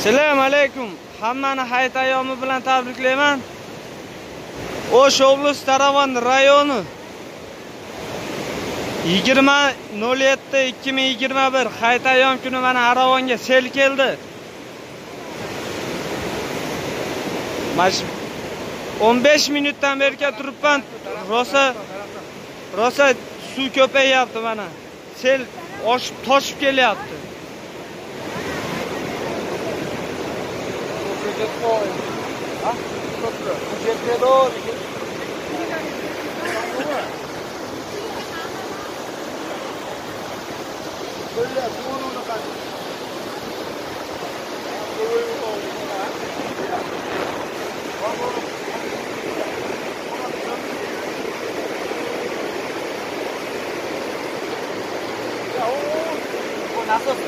Assalomu alaykum. Hammani hayit ayyomi bilan tabriklayman. O'sh oblasti Taravan rayoni 20.07.2021 hayit ayyom kuni mana Aravonga sel keldi. 15 minutdan beri turibman. Rosa suv ko'payyapti mana. Sel oshib toshib kelyapti. Nasıl